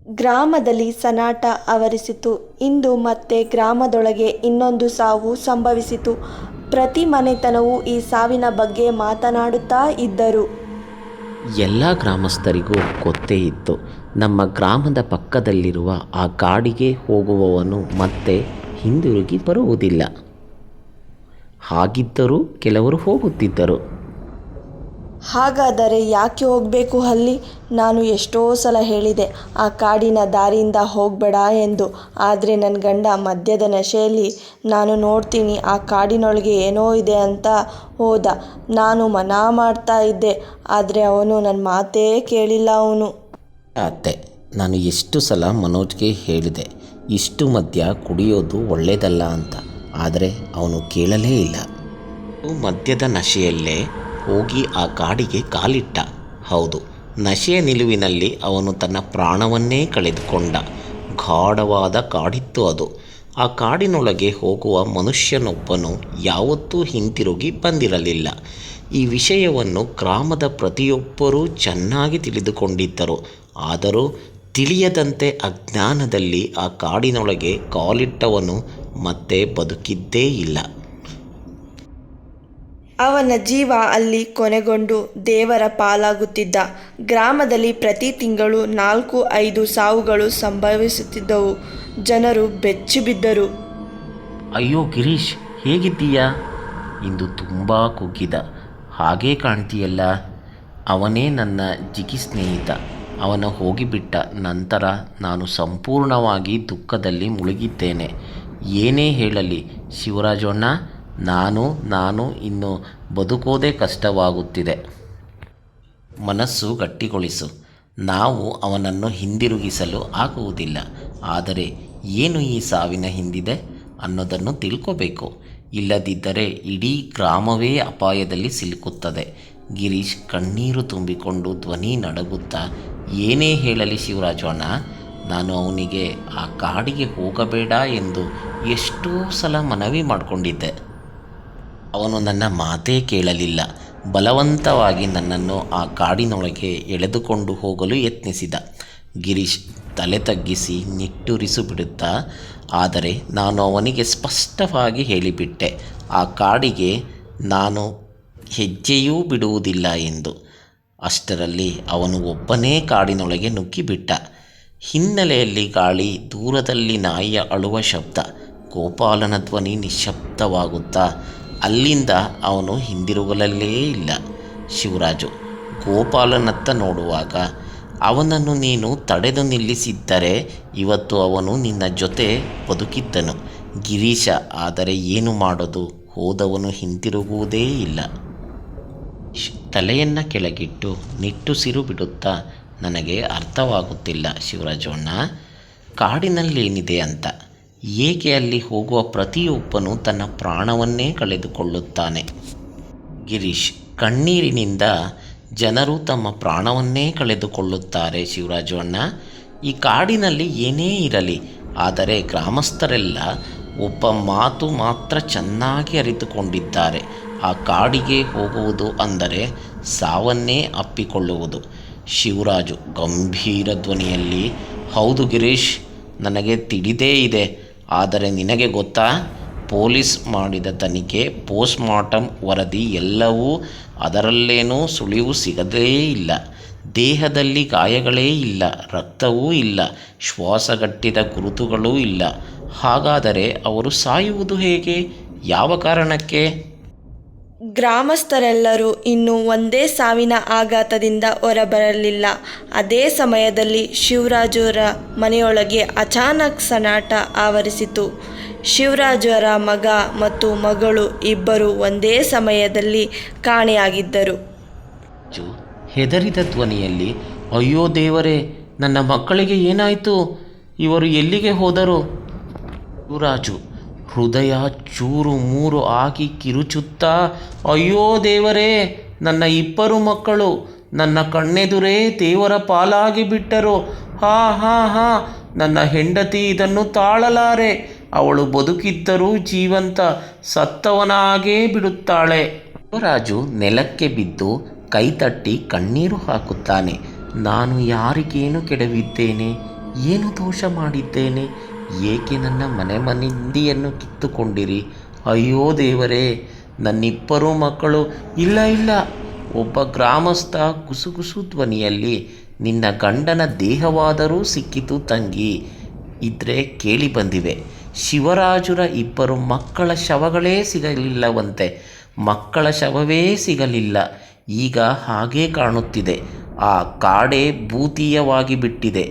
ಗ್ರಾಮದಲ್ಲಿ ಸನಾಟ ಆವರಿಸಿತು. ಇಂದು ಮತ್ತೆ ಗ್ರಾಮದೊಳಗೆ ಇನ್ನೊಂದು ಸಾವು ಸಂಭವಿಸಿತು. ಪ್ರತಿ ಮನೆತನವೂ ಈ ಸಾವಿನ ಬಗ್ಗೆ ಮಾತನಾಡುತ್ತಾ ಇದ್ದರು. ಎಲ್ಲ ಗ್ರಾಮಸ್ಥರಿಗೂ ಗೊತ್ತೇ ಇತ್ತು, ನಮ್ಮ ಗ್ರಾಮದ ಪಕ್ಕದಲ್ಲಿರುವ ಆ ಕಾಡಿಗೆ ಹೋಗುವವನು ಮತ್ತೆ ಹಿಂದಿರುಗಿ ಬರುವುದಿಲ್ಲ. ಹಾಗಿದ್ದರೂ ಕೆಲವರು ಹೋಗುತ್ತಿದ್ದರು. ಹಾಗಾದರೆ ಯಾಕೆ ಹೋಗಬೇಕು ಅಲ್ಲಿ? ನಾನು ಎಷ್ಟೋ ಸಲ ಹೇಳಿದೆ ಆ ಕಾಡಿನ ದಾರಿಯಿಂದ ಹೋಗಬೇಡ ಎಂದು. ಆದರೆ ನನ್ನ ಗಂಡ ಮದ್ಯದ ನಶೆಯಲ್ಲಿ ನಾನು ನೋಡ್ತೀನಿ ಆ ಕಾಡಿನೊಳಗೆ ಏನೋ ಇದೆ ಅಂತ ಹೋದ. ನಾನು ಮನಾ ಮಾಡ್ತಾ ಇದ್ದೆ, ಆದರೆ ಅವನು ನನ್ನ ಮಾತೇ ಕೇಳಿಲ್ಲ. ಅವನು ಅತ್ತೆ, ನಾನು ಎಷ್ಟು ಸಲ ಮನೋಜ್ಗೆ ಹೇಳಿದೆ ಇಷ್ಟು ಮದ್ಯ ಕುಡಿಯೋದು ಒಳ್ಳೆಯದಲ್ಲ ಅಂತ, ಆದರೆ ಅವನು ಕೇಳಲೇ ಇಲ್ಲ. ಮದ್ಯದ ನಶೆಯಲ್ಲೇ ಹೋಗಿ ಆ ಕಾಡಿಗೆ ಕಾಲಿಟ್ಟ. ಹೌದು, ನಶೆಯ ನಿಲುವಿನಲ್ಲಿ ಅವನು ತನ್ನ ಪ್ರಾಣವನ್ನೇ ಕಳೆದುಕೊಂಡ. ಗಾಢವಾದ ಕಾಡಿತ್ತು ಅದು. ಆ ಕಾಡಿನೊಳಗೆ ಹೋಗುವ ಮನುಷ್ಯನೊಬ್ಬನು ಯಾವತ್ತೂ ಹಿಂತಿರುಗಿ ಬಂದಿರಲಿಲ್ಲ. ಈ ವಿಷಯವನ್ನು ಗ್ರಾಮದ ಪ್ರತಿಯೊಬ್ಬರೂ ಚೆನ್ನಾಗಿ ತಿಳಿದುಕೊಂಡಿದ್ದರು. ಆದರೂ ತಿಳಿಯದಂತೆ ಅಜ್ಞಾನದಲ್ಲಿ ಆ ಕಾಡಿನೊಳಗೆ ಕಾಲಿಟ್ಟವನು ಮತ್ತೆ ಬದುಕಿದ್ದೇ ಇಲ್ಲ. ಅವನ ಜೀವ ಅಲ್ಲಿ ಕೊನೆಗೊಂಡು ದೇವರ ಪಾಲಾಗುತ್ತಿದ್ದ. ಗ್ರಾಮದಲ್ಲಿ ಪ್ರತಿ ತಿಂಗಳು 4-5 ಸಾವುಗಳು ಸಂಭವಿಸುತ್ತಿದ್ದವು. ಜನರು ಬೆಚ್ಚಿಬಿದ್ದರು. ಅಯ್ಯೋ ಗಿರೀಶ್, ಹೇಗಿದ್ದೀಯಾ? ಇಂದು ತುಂಬ ಕುಗ್ಗಿದ ಹಾಗೇ ಕಾಣ್ತೀಯಲ್ಲ. ಅವನೇ ನನ್ನ ಜಿಗಿ ಸ್ನೇಹಿತ. ಅವನ ಹೋಗಿಬಿಟ್ಟ ನಂತರ ನಾನು ಸಂಪೂರ್ಣವಾಗಿ ದುಃಖದಲ್ಲಿ ಮುಳುಗಿದ್ದೇನೆ. ಏನೇ ಹೇಳಲಿ ಶಿವರಾಜಣ್ಣ, ನಾನು ಇನ್ನು ಬದುಕೋದೇ ಕಷ್ಟವಾಗುತ್ತಿದೆ. ಮನಸ್ಸು ಗಟ್ಟಿಗೊಳಿಸು. ನಾವು ಅವನನ್ನು ಹಿಂದಿರುಗಿಸಲು ಆಗುವುದಿಲ್ಲ. ಆದರೆ ಏನು ಈ ಸಾವಿನ ಹಿಂದಿದೆ ಅನ್ನೋದನ್ನು ತಿಳ್ಕೋಬೇಕು. ಇಲ್ಲದಿದ್ದರೆ ಇಡೀ ಗ್ರಾಮವೇ ಅಪಾಯದಲ್ಲಿ ಸಿಲುಕುತ್ತದೆ. ಗಿರೀಶ್ ಕಣ್ಣೀರು ತುಂಬಿಕೊಂಡು ಧ್ವನಿ ನಡುಗುತ್ತಾ, ಏನೇ ಹೇಳಲಿ ಶಿವರಾಜಣ್ಣ, ನಾನು ಅವನಿಗೆ ಆ ಕಾಡಿಗೆ ಹೋಗಬೇಡ ಎಂದು ಎಷ್ಟೋ ಸಲ ಮನವಿ ಮಾಡಿಕೊಂಡಿದ್ದೆ. ಅವನು ನನ್ನ ಮಾತೇ ಕೇಳಲಿಲ್ಲ. ಬಲವಂತವಾಗಿ ನನ್ನನ್ನು ಆ ಕಾಡಿನೊಳಗೆ ಎಳೆದುಕೊಂಡು ಹೋಗಲು ಯತ್ನಿಸಿದ. ಗಿರೀಶ್ ತಲೆ ತಗ್ಗಿಸಿ ನಿಟ್ಟುರಿಸು ಬಿಡುತ್ತಾ, ಆದರೆ ನಾನು ಅವನಿಗೆ ಸ್ಪಷ್ಟವಾಗಿ ಹೇಳಿಬಿಟ್ಟೆ, ಆ ಕಾಡಿಗೆ ನಾನು ಹೆಜ್ಜೆಯೂ ಬಿಡುವುದಿಲ್ಲ ಎಂದು. ಅಷ್ಟರಲ್ಲಿ ಅವನು ಒಬ್ಬನೇ ಕಾಡಿನೊಳಗೆ ನುಗ್ಗಿಬಿಟ್ಟ. ಹಿನ್ನೆಲೆಯಲ್ಲಿ ಗಾಳಿ, ದೂರದಲ್ಲಿ ನಾಯಿಯ ಅಳುವ ಶಬ್ದ, ಗೋಪಾಲನ ಧ್ವನಿ ನಿಶ್ಶಬ್ದವಾಗುತ್ತಾ ಅಲ್ಲಿಂದ ಅವನು ಹಿಂದಿರುಗಲೇ ಇಲ್ಲ. ಶಿವರಾಜು ಗೋಪಾಲನತ್ತ ನೋಡುವಾಗ, ಅವನನ್ನು ನೀನು ತಡೆದು ನಿಲ್ಲಿಸಿದ್ದರೆ ಇವತ್ತು ಅವನು ನಿನ್ನ ಜೊತೆ ಬದುಕಿದ್ದನು ಗಿರೀಶ. ಆದರೆ ಏನು ಮಾಡೋದು, ಹೋದವನು ಹಿಂತಿರುಗುವುದೇ ಇಲ್ಲ. ತಲೆಯನ್ನು ಕೆಳಗಿಟ್ಟು ನಿಟ್ಟುಸಿರು ಬಿಡುತ್ತಾ, ನನಗೆ ಅರ್ಥವಾಗುತ್ತಿಲ್ಲ ಶಿವರಾಜಣ್ಣ, ಕಾಡಿನಲ್ಲೇನಿದೆ ಅಂತ. ಏಕೆ ಅಲ್ಲಿ ಹೋಗುವ ಪ್ರತಿಯೊಬ್ಬನು ತನ್ನ ಪ್ರಾಣವನ್ನೇ ಕಳೆದುಕೊಳ್ಳುತ್ತಾನೆ? ಗಿರೀಶ್ ಕಣ್ಣೀರಿನಿಂದ, ಜನರು ತಮ್ಮ ಪ್ರಾಣವನ್ನೇ ಕಳೆದುಕೊಳ್ಳುತ್ತಾರೆ ಶಿವರಾಜಣ್ಣ. ಈ ಕಾಡಿನಲ್ಲಿ ಏನೇ ಇರಲಿ, ಆದರೆ ಗ್ರಾಮಸ್ಥರೆಲ್ಲ ಒಬ್ಬ ಮಾತು ಮಾತ್ರ ಚೆನ್ನಾಗಿ ಅರಿತುಕೊಂಡಿದ್ದಾರೆ. ಆ ಕಾಡಿಗೆ ಹೋಗುವುದು ಅಂದರೆ ಸಾವನ್ನೇ ಅಪ್ಪಿಕೊಳ್ಳುವುದು. ಶಿವರಾಜು ಗಂಭೀರ ಧ್ವನಿಯಲ್ಲಿ, ಹೌದು ಗಿರೀಶ್, ನನಗೆ ತಿಳಿದೇ ಇದೆ. ಆದರೆ ನಿನಗೆ ಗೊತ್ತಾ, ಪೊಲೀಸ್ ಮಾಡಿದ ತನಿಖೆ, ಪೋಸ್ಟ್ಮಾರ್ಟಮ್ ವರದಿ ಎಲ್ಲವೂ ಅದರಲ್ಲೇನೂ ಸುಳಿವು ಸಿಗದೇ ಇಲ್ಲ. ದೇಹದಲ್ಲಿ ಗಾಯಗಳೇ ಇಲ್ಲ, ರಕ್ತವೂ ಇಲ್ಲ, ಶ್ವಾಸಗಟ್ಟಿದ ಗುರುತುಗಳೂ ಇಲ್ಲ. ಹಾಗಾದರೆ ಅವರು ಸಾಯುವುದು ಹೇಗೆ? ಯಾವ ಕಾರಣಕ್ಕೆ? ಗ್ರಾಮಸ್ಥರೆಲ್ಲರೂ ಇನ್ನೂ ಒಂದೇ ಸಾವಿನ ಆಘಾತದಿಂದ ಹೊರಬರಲಿಲ್ಲ. ಅದೇ ಸಮಯದಲ್ಲಿ ಶಿವರಾಜರ ಮನೆಯೊಳಗೆ ಅಚಾನಕ್ ಸನಾಟ ಆವರಿಸಿತು. ಶಿವರಾಜರ ಮಗ ಮತ್ತು ಮಗಳು ಇಬ್ಬರು ಒಂದೇ ಸಮಯದಲ್ಲಿ ಕಾಣೆಯಾಗಿದ್ದರು. ಹೆದರಿದ ಧ್ವನಿಯಲ್ಲಿ, ಅಯ್ಯೋ ದೇವರೇ, ನನ್ನ ಮಕ್ಕಳಿಗೆ ಏನಾಯಿತು? ಇವರು ಎಲ್ಲಿಗೆ ಹೋದರು? ಶಿವರಾಜು ಹೃದಯ ಚೂರು ಮೂರು ಆಗಿ ಕಿರುಚುತ್ತಾ, ಅಯ್ಯೋ ದೇವರೇ, ನನ್ನ ಇಬ್ಬರು ಮಕ್ಕಳು ನನ್ನ ಕಣ್ಣೆದುರೇ ದೇವರ ಪಾಲಾಗಿ ಬಿಟ್ಟರು. ಹಾ, ನನ್ನ ಹೆಂಡತಿ ಇದನ್ನು ತಾಳಲಾರೆ. ಅವಳು ಬದುಕಿದ್ದರೂ ಜೀವಂತ, ಸತ್ತವನಾಗೇ ಬಿಡುತ್ತಾಳೆ. ಶಿವರಾಜು ನೆಲಕ್ಕೆ ಬಿದ್ದು ಕೈತಟ್ಟಿ ಕಣ್ಣೀರು ಹಾಕುತ್ತಾನೆ. ನಾನು ಯಾರಿಗೇನು ಕೆಡವಿದ್ದೇನೆ? ಏನು ದೋಷ ಮಾಡಿದ್ದೇನೆ? ಏಕೆ ನನ್ನ ಮನೆ ಮಂದಿಯನ್ನು ಕಿತ್ತುಕೊಂಡಿರಿ? ಅಯ್ಯೋ ದೇವರೇ, ನನ್ನಿಬ್ಬರೂ ಮಕ್ಕಳು ಇಲ್ಲ ಇಲ್ಲ. ಒಬ್ಬ ಗ್ರಾಮಸ್ಥ ಗುಸುಗುಸು ಧ್ವನಿಯಲ್ಲಿ, ನಿನ್ನ ಗಂಡನ ದೇಹವಾದರೂ ಸಿಕ್ಕಿತು ತಂಗಿ ಇದ್ರೆ ಕೇಳಿ ಬಂದಿವೆ. ಶಿವರಾಜುರ ಇಬ್ಬರು ಮಕ್ಕಳ ಶವಗಳೇ ಸಿಗಲಿಲ್ಲವಂತೆ. ಮಕ್ಕಳ ಶವವೇ ಸಿಗಲಿಲ್ಲ. ಈಗ ಹಾಗೇ ಕಾಣುತ್ತಿದೆ. ಆ ಕಾಡೇ ಭೂತೀಯವಾಗಿ ಬಿಟ್ಟಿದೆ.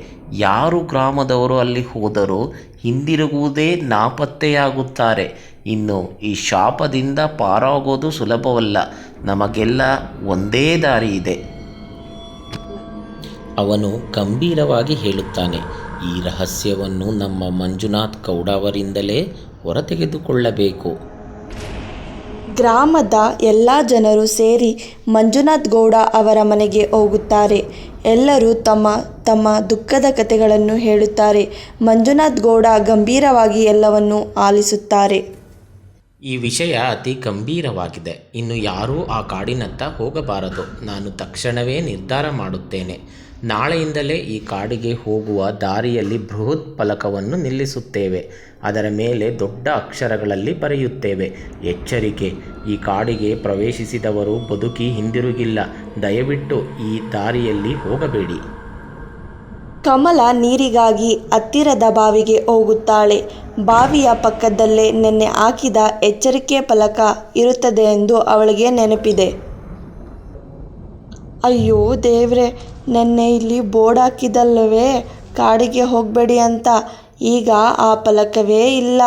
ಯಾರು ಗ್ರಾಮದವರು ಅಲ್ಲಿ ಹೋದರೂ ಹಿಂದಿರುಗುವುದೇ ನಾಪತ್ತೆಯಾಗುತ್ತಾರೆ. ಇನ್ನು ಈ ಶಾಪದಿಂದ ಪಾರಾಗೋದು ಸುಲಭವಲ್ಲ. ನಮಗೆಲ್ಲ ಒಂದೇ ದಾರಿ ಇದೆ. ಅವನು ಗಂಭೀರವಾಗಿ ಹೇಳುತ್ತಾನೆ. ಈ ರಹಸ್ಯವನ್ನು ನಮ್ಮ ಮಂಜುನಾಥ್ ಗೌಡ ಅವರಿಂದಲೇ ಹೊರತೆಗೆದುಕೊಳ್ಳಬೇಕು. ಗ್ರಾಮದ ಎಲ್ಲ ಜನರು ಸೇರಿ ಮಂಜುನಾಥ್ ಗೌಡ ಅವರ ಮನೆಗೆ ಹೋಗುತ್ತಾರೆ. ಎಲ್ಲರೂ ತಮ್ಮ ತಮ್ಮ ದುಃಖದ ಕಥೆಗಳನ್ನು ಹೇಳುತ್ತಾರೆ. ಮಂಜುನಾಥ್ ಗೌಡ ಗಂಭೀರವಾಗಿ ಎಲ್ಲವನ್ನೂ ಆಲಿಸುತ್ತಾರೆ. ಈ ವಿಷಯ ಅತಿ ಗಂಭೀರವಾಗಿದೆ. ಇನ್ನು ಯಾರೂ ಆ ಕಾಡಿನತ್ತ ಹೋಗಬಾರದು. ನಾನು ತಕ್ಷಣವೇ ನಿರ್ಧಾರ ಮಾಡುತ್ತೇನೆ. ನಾಳೆಯಿಂದಲೇ ಈ ಕಾಡಿಗೆ ಹೋಗುವ ದಾರಿಯಲ್ಲಿ ಬೃಹತ್ ಫಲಕವನ್ನು ನಿಲ್ಲಿಸುತ್ತೇವೆ. ಅದರ ಮೇಲೆ ದೊಡ್ಡ ಅಕ್ಷರಗಳಲ್ಲಿ ಬರೆಯುತ್ತೇವೆ, ಎಚ್ಚರಿಕೆ, ಈ ಕಾಡಿಗೆ ಪ್ರವೇಶಿಸಿದವರು ಬದುಕಿ ಹಿಂದಿರುಗಿಲ್ಲ. ದಯವಿಟ್ಟು ಈ ದಾರಿಯಲ್ಲಿ ಹೋಗಬೇಡಿ. ಕಮಲ ನೀರಿಗಾಗಿ ಹತ್ತಿರದ ಬಾವಿಗೆ ಹೋಗುತ್ತಾಳೆ. ಬಾವಿಯ ಪಕ್ಕದಲ್ಲೇ ನೆನ್ನೆ ಹಾಕಿದ ಎಚ್ಚರಿಕೆ ಫಲಕ ಇರುತ್ತದೆ ಎಂದು ಅವಳಿಗೆ ನೆನಪಿದೆ. ಅಯ್ಯೋ ದೇವ್ರೆ, ನೆನ್ನೆ ಇಲ್ಲಿ ಬೋರ್ಡ್ ಹಾಕಿದಲ್ಲವೇ ಕಾಡಿಗೆ ಹೋಗಬೇಡಿ ಅಂತ. ಈಗ ಆ ಫಲಕವೇ ಇಲ್ಲ.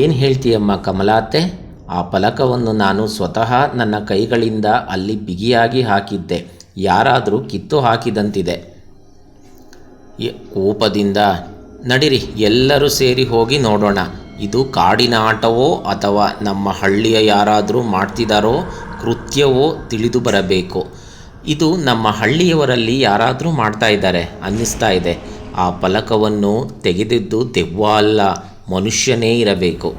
ಏನು ಹೇಳ್ತೀಯಮ್ಮ ಕಮಲಾತೆ? ಆ ಫಲಕವನ್ನು ನಾನು ಸ್ವತಃ ನನ್ನ ಕೈಗಳಿಂದ ಅಲ್ಲಿ ಬಿಗಿಯಾಗಿ ಹಾಕಿದ್ದೆ. ಯಾರಾದರೂ ಕಿತ್ತು ಹಾಕಿದಂತಿದೆ. ಕೋಪದಿಂದ, ನಡಿರಿ ಎಲ್ಲರೂ ಸೇರಿ ಹೋಗಿ ನೋಡೋಣ. ಇದು ಕಾಡಿನ ಆಟವೋ ಅಥವಾ ನಮ್ಮ ಹಳ್ಳಿಯ ಯಾರಾದರೂ ಮಾಡ್ತಿದ್ದಾರೋ ಕೃತ್ಯವೋ ತಿಳಿದು ಬರಬೇಕು. ಇದು ನಮ್ಮ ಹಳ್ಳಿಯವರಲ್ಲಿ ಯಾರಾದರೂ ಮಾಡ್ತಾ ಇದ್ದಾರೆ ಅನ್ನಿಸ್ತಾ ಇದೆ. ಆ ಫಲಕವನ್ನು ತೆಗೆದಿದ್ದು ದೆವ್ವ ಅಲ್ಲ, ಮನುಷ್ಯನೇ ಇರಬೇಕು.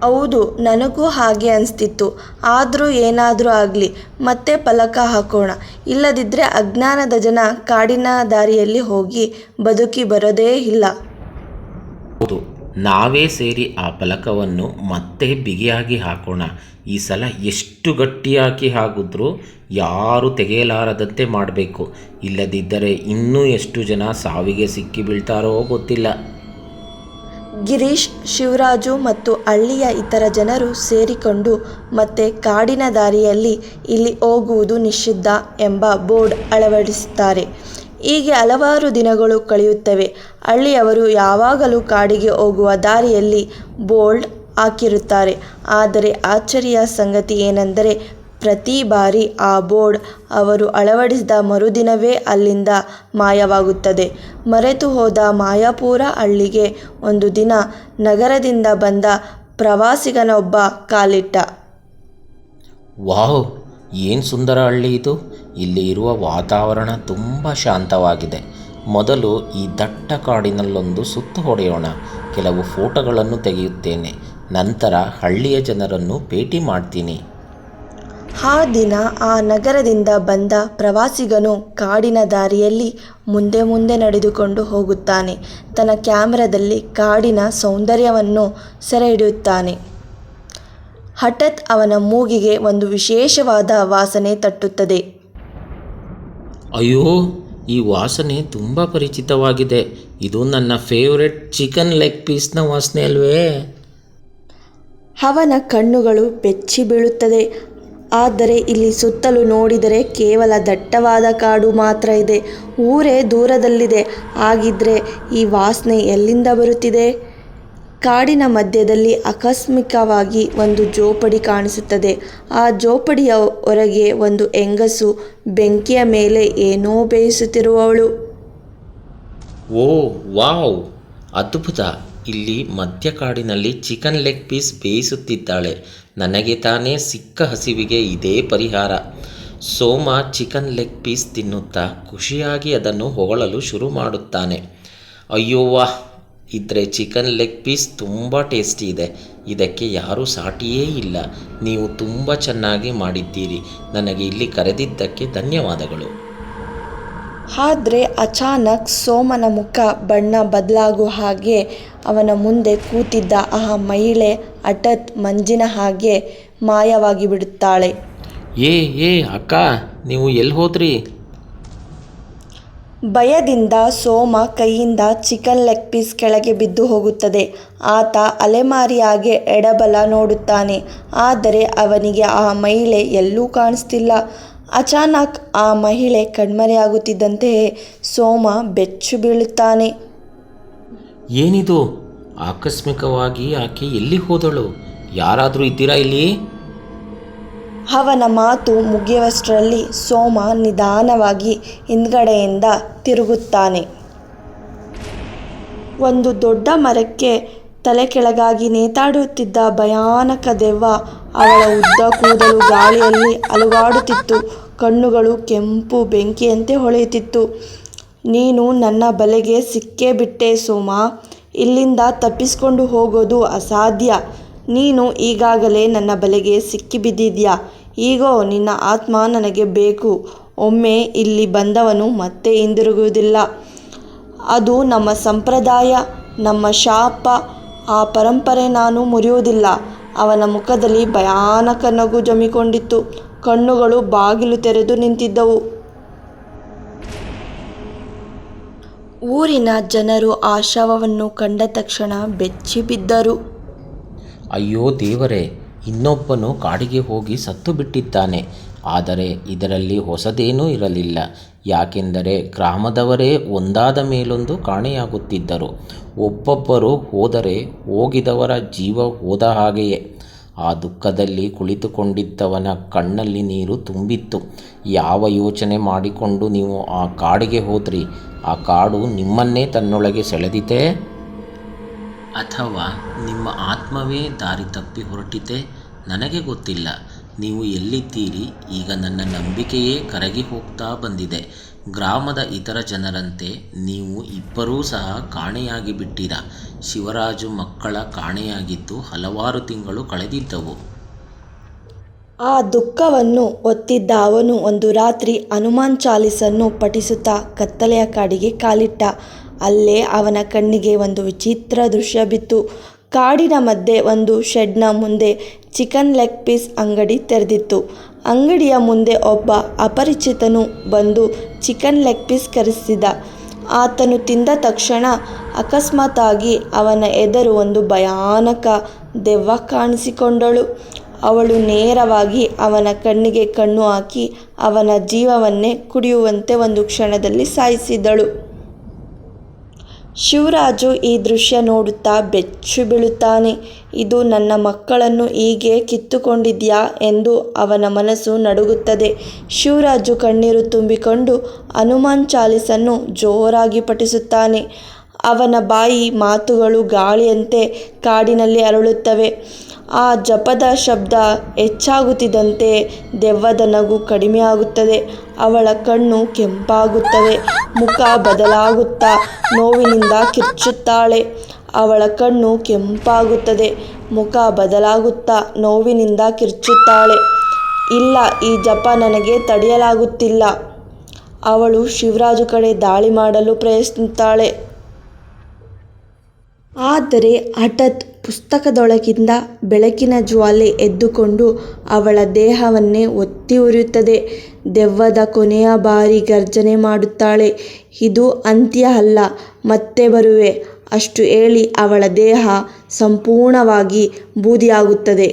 ಹೌದು, ನನಗೂ ಹಾಗೆ ಅನಿಸ್ತಿತ್ತು. ಆದರೂ ಏನಾದರೂ ಆಗಲಿ, ಮತ್ತೆ ಫಲಕ ಹಾಕೋಣ. ಇಲ್ಲದಿದ್ದರೆ ಅಜ್ಞಾನದ ಜನ ಕಾಡಿನ ದಾರಿಯಲ್ಲಿ ಹೋಗಿ ಬದುಕಿ ಬರೋದೇ ಇಲ್ಲ. ಹೌದು, ನಾವೇ ಸೇರಿ ಆ ಫಲಕವನ್ನು ಮತ್ತೆ ಬಿಗಿಯಾಗಿ ಹಾಕೋಣ. ಈ ಸಲ ಎಷ್ಟು ಗಟ್ಟಿಯಾಗಿ ಹಾಕಿದ್ರೂ ಯಾರೂ ತೆಗೆಯಲಾರದಂತೆ ಮಾಡಬೇಕು. ಇಲ್ಲದಿದ್ದರೆ ಇನ್ನೂ ಎಷ್ಟು ಜನ ಸಾವಿಗೆ ಸಿಕ್ಕಿ ಬೀಳ್ತಾರೋ ಗೊತ್ತಿಲ್ಲ. ಗಿರೀಶ್, ಶಿವರಾಜು ಮತ್ತು ಹಳ್ಳಿಯ ಇತರ ಜನರು ಸೇರಿಕೊಂಡು ಮತ್ತೆ ಕಾಡಿನ ದಾರಿಯಲ್ಲಿ ಇಲ್ಲಿ ಹೋಗುವುದು ನಿಷಿದ್ಧ ಎಂಬ ಬೋರ್ಡ್ ಅಳವಡಿಸುತ್ತಾರೆ. ಹೀಗೆ ಹಲವಾರು ದಿನಗಳು ಕಳೆಯುತ್ತವೆ. ಹಳ್ಳಿಯವರು ಯಾವಾಗಲೂ ಕಾಡಿಗೆ ಹೋಗುವ ದಾರಿಯಲ್ಲಿ ಬೋರ್ಡ್ ಹಾಕಿರುತ್ತಾರೆ. ಆದರೆ ಆಶ್ಚರ್ಯ ಸಂಗತಿ ಏನೆಂದರೆ, ಪ್ರತಿ ಬಾರಿ ಆ ಬೋರ್ಡ್ ಅವರು ಅಳವಡಿಸಿದ ಮರುದಿನವೇ ಅಲ್ಲಿಂದ ಮಾಯವಾಗುತ್ತದೆ. ಮರೆತು ಹೋದ ಮಾಯಾಪುರ ಹಳ್ಳಿಗೆ ಒಂದು ದಿನ ನಗರದಿಂದ ಬಂದ ಪ್ರವಾಸಿಗನೊಬ್ಬ ಕಾಲಿಟ್ಟ. ವಾವ್, ಏನು ಸುಂದರ ಹಳ್ಳಿ ಇದು! ಇಲ್ಲಿ ಇರುವ ವಾತಾವರಣ ತುಂಬ ಶಾಂತವಾಗಿದೆ. ಮೊದಲು ಈ ದಟ್ಟ ಕಾಡಿನಲ್ಲೊಂದು ಸುತ್ತು ಹೊಡೆಯೋಣ. ಕೆಲವು ಫೋಟೋಗಳನ್ನು ತೆಗೆಯುತ್ತೇನೆ. ನಂತರ ಹಳ್ಳಿಯ ಜನರನ್ನು ಭೇಟಿ ಮಾಡ್ತೀನಿ. ಆ ದಿನ ಆ ನಗರದಿಂದ ಬಂದ ಪ್ರವಾಸಿಗನು ಕಾಡಿನ ದಾರಿಯಲ್ಲಿ ಮುಂದೆ ಮುಂದೆ ನಡೆದುಕೊಂಡು ಹೋಗುತ್ತಾನೆ. ತನ್ನ ಕ್ಯಾಮೆರಾದಲ್ಲಿ ಕಾಡಿನ ಸೌಂದರ್ಯವನ್ನು ಸೆರೆ ಹಿಡಿಯುತ್ತಾನೆ. ಹಠಾತ್ ಅವನ ಮೂಗಿಗೆ ಒಂದು ವಿಶೇಷವಾದ ವಾಸನೆ ತಟ್ಟುತ್ತದೆ. ಅಯ್ಯೋ, ಈ ವಾಸನೆ ತುಂಬ ಪರಿಚಿತವಾಗಿದೆ. ಇದು ನನ್ನ ಫೇವ್ರೆಟ್ ಚಿಕನ್ ಲೆಗ್ ಪೀಸ್ನ ವಾಸನೆ ಅಲ್ವೇ? ಅವನ ಕಣ್ಣುಗಳು ಬೆಚ್ಚಿ ಬೀಳುತ್ತದೆ. ಆದರೆ ಇಲ್ಲಿ ಸುತ್ತಲೂ ನೋಡಿದರೆ ಕೇವಲ ದಟ್ಟವಾದ ಕಾಡು ಮಾತ್ರ ಇದೆ. ಊರೇ ದೂರದಲ್ಲಿದೆ. ಹಾಗಿದ್ರೆ ಈ ವಾಸನೆ ಎಲ್ಲಿಂದ ಬರುತ್ತಿದೆ? ಕಾಡಿನ ಮಧ್ಯದಲ್ಲಿ ಆಕಸ್ಮಿಕವಾಗಿ ಒಂದು ಜೋಪಡಿ ಕಾಣಿಸುತ್ತದೆ. ಆ ಜೋಪಡಿಯ ಹೊರಗೆ ಒಂದು ಹೆಂಗಸು ಬೆಂಕಿಯ ಮೇಲೆ ಏನೋ ಬೇಯಿಸುತ್ತಿರುವವಳು. ಓ ವಾವ್, ಅದ್ಭುತ! ಇಲ್ಲಿ ಮಧ್ಯಕಾಡಿನಲ್ಲಿ ಚಿಕನ್ ಲೆಗ್ ಪೀಸ್ ಬೇಯಿಸುತ್ತಿದ್ದಾಳೆ. ನನಗೆ ತಾನೇ ಸಿಕ್ಕ ಹಸಿವಿಗೆ ಇದೇ ಪರಿಹಾರ. ಸೋಮ ಚಿಕನ್ ಲೆಗ್ ಪೀಸ್ ತಿನ್ನುತ್ತಾ ಖುಷಿಯಾಗಿ ಅದನ್ನು ಹೊಗಳಲು ಶುರು ಮಾಡುತ್ತಾನೆ. ಅಯ್ಯೋ ವಾಹ್, ಇದ್ರೆ ಚಿಕನ್ ಲೆಗ್ ಪೀಸ್ ತುಂಬ ಟೇಸ್ಟಿ ಇದೆ. ಇದಕ್ಕೆ ಯಾರೂ ಸಾಟಿಯೇ ಇಲ್ಲ. ನೀವು ತುಂಬ ಚೆನ್ನಾಗಿ ಮಾಡಿದ್ದೀರಿ. ನನಗೆ ಇಲ್ಲಿ ಕರೆದಿದ್ದಕ್ಕೆ ಧನ್ಯವಾದಗಳು. ಆದರೆ ಅಚಾನಕ್ ಸೋಮನ ಮುಖ ಬಣ್ಣ ಬದಲಾಗೋ ಹಾಗೆ ಅವನ ಮುಂದೆ ಕೂತಿದ್ದ ಆ ಮಹಿಳೆ ಹಠಾತ್ ಮಂಜಿನ ಹಾಗೆ ಮಾಯವಾಗಿ ಬಿಡುತ್ತಾಳೆ. ಏ ಅಕ್ಕ, ನೀವು ಎಲ್ಲಿ ಹೋದ್ರಿ? ಭಯದಿಂದ ಸೋಮ ಕೈಯಿಂದ ಚಿಕನ್ ಲೆಗ್ ಪೀಸ್ ಕೆಳಗೆ ಬಿದ್ದು ಹೋಗುತ್ತದೆ. ಆತ ಅಲೆಮಾರಿಯಾಗೆ ಎಡಬಲ ನೋಡುತ್ತಾನೆ, ಆದರೆ ಅವನಿಗೆ ಆ ಮಹಿಳೆ ಎಲ್ಲೂ ಕಾಣಿಸ್ತಿಲ್ಲ. ಅಚಾನಕ್ ಆ ಮಹಿಳೆ ಕಣ್ಮರೆಯಾಗುತ್ತಿದ್ದಂತೆಯೇ ಸೋಮ ಬೆಚ್ಚು ಬೀಳುತ್ತಾನೆ. ಏನಿದು? ಆಕಸ್ಮಿಕವಾಗಿ ಆಕೆ ಎಲ್ಲಿ ಹೋದಳು? ಯಾರಾದರೂ ಇದ್ದೀರಾ ಇಲ್ಲಿ? ಅವನ ಮಾತು ಮುಗಿಯುವಷ್ಟರಲ್ಲಿ ಸೋಮ ನಿಧಾನವಾಗಿ ಹಿಂದ್ಗಡೆಯಿಂದ ತಿರುಗುತ್ತಾನೆ. ಒಂದು ದೊಡ್ಡ ಮರಕ್ಕೆ ತಲೆ ಕೆಳಗಾಗಿ ನೇತಾಡುತ್ತಿದ್ದ ಭಯಾನಕ ದೆವ್ವ. ಅವಳ ಉದ್ದ ಕೂದಲು ಗಾಳಿಯಲ್ಲಿ ಅಲುಗಾಡುತ್ತಿತ್ತು, ಕಣ್ಣುಗಳು ಕೆಂಪು ಬೆಂಕಿಯಂತೆ ಹೊಳೆಯುತ್ತಿತ್ತು. ನೀನು ನನ್ನ ಬಲೆಗೆ ಸಿಕ್ಕೇ ಬಿಟ್ಟೆ ಸೋಮ. ಇಲ್ಲಿಂದ ತಪ್ಪಿಸಿಕೊಂಡು ಹೋಗೋದು ಅಸಾಧ್ಯ. ನೀನು ಈಗಾಗಲೇ ನನ್ನ ಬಲೆಗೆ ಸಿಕ್ಕಿಬಿದ್ದಿದ್ಯಾ. ಈಗೋ ನಿನ್ನ ಆತ್ಮ ನನಗೆ ಬೇಕು. ಒಮ್ಮೆ ಇಲ್ಲಿ ಬಂದವನು ಮತ್ತೆ ಹಿಂದಿರುಗುವುದಿಲ್ಲ. ಅದು ನಮ್ಮ ಸಂಪ್ರದಾಯ, ನಮ್ಮ ಶಾಪ. ಆ ಪರಂಪರೆ ನಾನು ಮುರಿಯುವುದಿಲ್ಲ. ಅವನ ಮುಖದಲ್ಲಿ ಭಯಾನಕ ನಗು ಜಮಿಕೊಂಡಿತ್ತು, ಕಣ್ಣುಗಳು ಬಾಗಿಲು ತೆರೆದು ನಿಂತಿದ್ದವು. ಊರಿನ ಜನರು ಆ ಶವವನ್ನು ಕಂಡ ತಕ್ಷಣ ಬೆಚ್ಚಿ ಬಿದ್ದರು. ಅಯ್ಯೋ ದೇವರೇ, ಇನ್ನೊಬ್ಬನು ಕಾಡಿಗೆ ಹೋಗಿ ಸತ್ತು ಬಿಟ್ಟಿದ್ದಾನೆ. ಆದರೆ ಇದರಲ್ಲಿ ಹೊಸದೇನೂ ಇರಲಿಲ್ಲ. ಯಾಕೆಂದರೆ ಗ್ರಾಮದವರೇ ಒಂದಾದ ಮೇಲೊಂದು ಕಾಣೆಯಾಗುತ್ತಿದ್ದರು. ಒಬ್ಬೊಬ್ಬರು ಹೋದರೆ ಹೋಗಿದವರ ಜೀವ ಹೋದ ಹಾಗೆಯೇ. ಆ ದುಃಖದಲ್ಲಿ ಕುಳಿತುಕೊಂಡಿದ್ದವನ ಕಣ್ಣಲ್ಲಿ ನೀರು ತುಂಬಿತ್ತು. ಯಾವ ಯೋಚನೆ ಮಾಡಿಕೊಂಡು ನೀವು ಆ ಕಾಡಿಗೆ ಹೋದ್ರಿ? ಆ ಕಾಡು ನಿಮ್ಮನ್ನೇ ತನ್ನೊಳಗೆ ಸೆಳೆದಿತೇ? ಅಥವಾ ನಿಮ್ಮ ಆತ್ಮವೇ ದಾರಿ ತಪ್ಪಿ ಹೊರಟಿತೆ? ನನಗೆ ಗೊತ್ತಿಲ್ಲ. ನೀವು ಎಲ್ಲಿದ್ದೀರಿ? ಈಗ ನನ್ನ ನಂಬಿಕೆಯೇ ಕರಗಿ ಹೋಗ್ತಾ ಬಂದಿದೆ. ಗ್ರಾಮದ ಇತರ ಜನರಂತೆ ನೀವು ಇಬ್ಬರೂ ಸಹ ಕಾಣೆಯಾಗಿ ಬಿಟ್ಟಿರ. ಶಿವರಾಜು ಮಕ್ಕಳ ಕಾಣೆಯಾಗಿದ್ದು ಹಲವಾರು ತಿಂಗಳು ಕಳೆದಿದ್ದವು. ಆ ದುಃಖವನ್ನು ಹೊತ್ತಿದ್ದ ಅವನು ಒಂದು ರಾತ್ರಿ ಹನುಮಾನ್ ಚಾಲೀಸನ್ನು ಪಠಿಸುತ್ತಾ ಕತ್ತಲೆಯ ಕಾಡಿಗೆ ಕಾಲಿಟ್ಟ. ಅಲ್ಲೇ ಅವನ ಕಣ್ಣಿಗೆ ಒಂದು ವಿಚಿತ್ರ ದೃಶ್ಯ ಬಿತ್ತು. ಕಾಡಿನ ಮಧ್ಯೆ ಒಂದು ಶೆಡ್ನ ಮುಂದೆ ಚಿಕನ್ ಲೆಗ್ ಪೀಸ್ ಅಂಗಡಿ ತೆರೆದಿತ್ತು. ಅಂಗಡಿಯ ಮುಂದೆ ಒಬ್ಬ ಅಪರಿಚಿತನು ಬಂದು ಚಿಕನ್ ಲೆಗ್ ಪೀಸ್ ಖರೀದಿಸಿದ. ಆತನು ತಿಂದ ತಕ್ಷಣ ಅಕಸ್ಮಾತ್ತಾಗಿ ಅವನ ಎದುರು ಒಂದು ಭಯಾನಕ ದೆವ್ವ ಕಾಣಿಸಿಕೊಂಡಳು. ಅವಳು ನೇರವಾಗಿ ಅವನ ಕಣ್ಣಿಗೆ ಕಣ್ಣು ಹಾಕಿ ಅವನ ಜೀವವನ್ನೇ ಕುಡಿಯುವಂತೆ ಒಂದು ಕ್ಷಣದಲ್ಲಿ ಸಾಯಿಸಿದಳು. ಶಿವರಾಜು ಈ ದೃಶ್ಯ ನೋಡುತ್ತಾ ಬೆಚ್ಚು ಬೀಳುತ್ತಾನೆ. ಇದು ನನ್ನ ಮಕ್ಕಳನ್ನು ಹೀಗೆ ಕಿತ್ತುಕೊಂಡಿದ್ಯಾ ಎಂದು ಅವನ ಮನಸ್ಸು ನಡುಗುತ್ತದೆ. ಶಿವರಾಜು ಕಣ್ಣೀರು ತುಂಬಿಕೊಂಡು ಹನುಮಾನ್ ಚಾಲೀಸನ್ನು ಜೋರಾಗಿ ಪಠಿಸುತ್ತಾನೆ. ಅವನ ಬಾಯಿ ಮಾತುಗಳು ಗಾಳಿಯಂತೆ ಕಾಡಿನಲ್ಲಿ ಅರಳುತ್ತವೆ. ಆ ಜಪದ ಶಬ್ದ ಹೆಚ್ಚಾಗುತ್ತಿದ್ದಂತೆ ದೆವ್ವದ ನಗು ಕಡಿಮೆಯಾಗುತ್ತದೆ. ಅವಳ ಕಣ್ಣು ಕೆಂಪಾಗುತ್ತವೆ, ಮುಖ ಬದಲಾಗುತ್ತಾ ನೋವಿನಿಂದ ಕಿರ್ಚುತ್ತಾಳೆ. ಅವಳ ಕಣ್ಣು ಕೆಂಪಾಗುತ್ತದೆ, ಮುಖ ಬದಲಾಗುತ್ತಾ ನೋವಿನಿಂದ ಕಿರ್ಚುತ್ತಾಳೆ. ಇಲ್ಲ, ಈ ಜಪ ನನಗೆ ತಡೆಯಲಾಗುತ್ತಿಲ್ಲ. ಅವಳು ಶಿವರಾಜು ಕಡೆ ದಾಳಿ ಮಾಡಲು ಪ್ರಯತ್ನಿಸುತ್ತಾಳೆ. ಆದರೆ ಹಠಾತ್ ಪುಸ್ತಕದೊಳಗಿಂದ ಬೆಳಕಿನ ಜ್ವಾಲೆ ಎದ್ದುಕೊಂಡು ಅವಳ ದೇಹವನ್ನೇ ಒತ್ತಿ ಉರಿಯುತ್ತದೆ. ದೆವ್ವದ ಕೊನೆಯ ಬಾರಿ ಗರ್ಜನೆ ಮಾಡುತ್ತಾಳೆ, ಇದು ಅಂತ್ಯ ಅಲ್ಲ, ಮತ್ತೆ ಬರುವೆ. ಅಷ್ಟು ಹೇಳಿ ಅವಳ ದೇಹ ಸಂಪೂರ್ಣವಾಗಿ ಬೂದಿಯಾಗುತ್ತದೆ.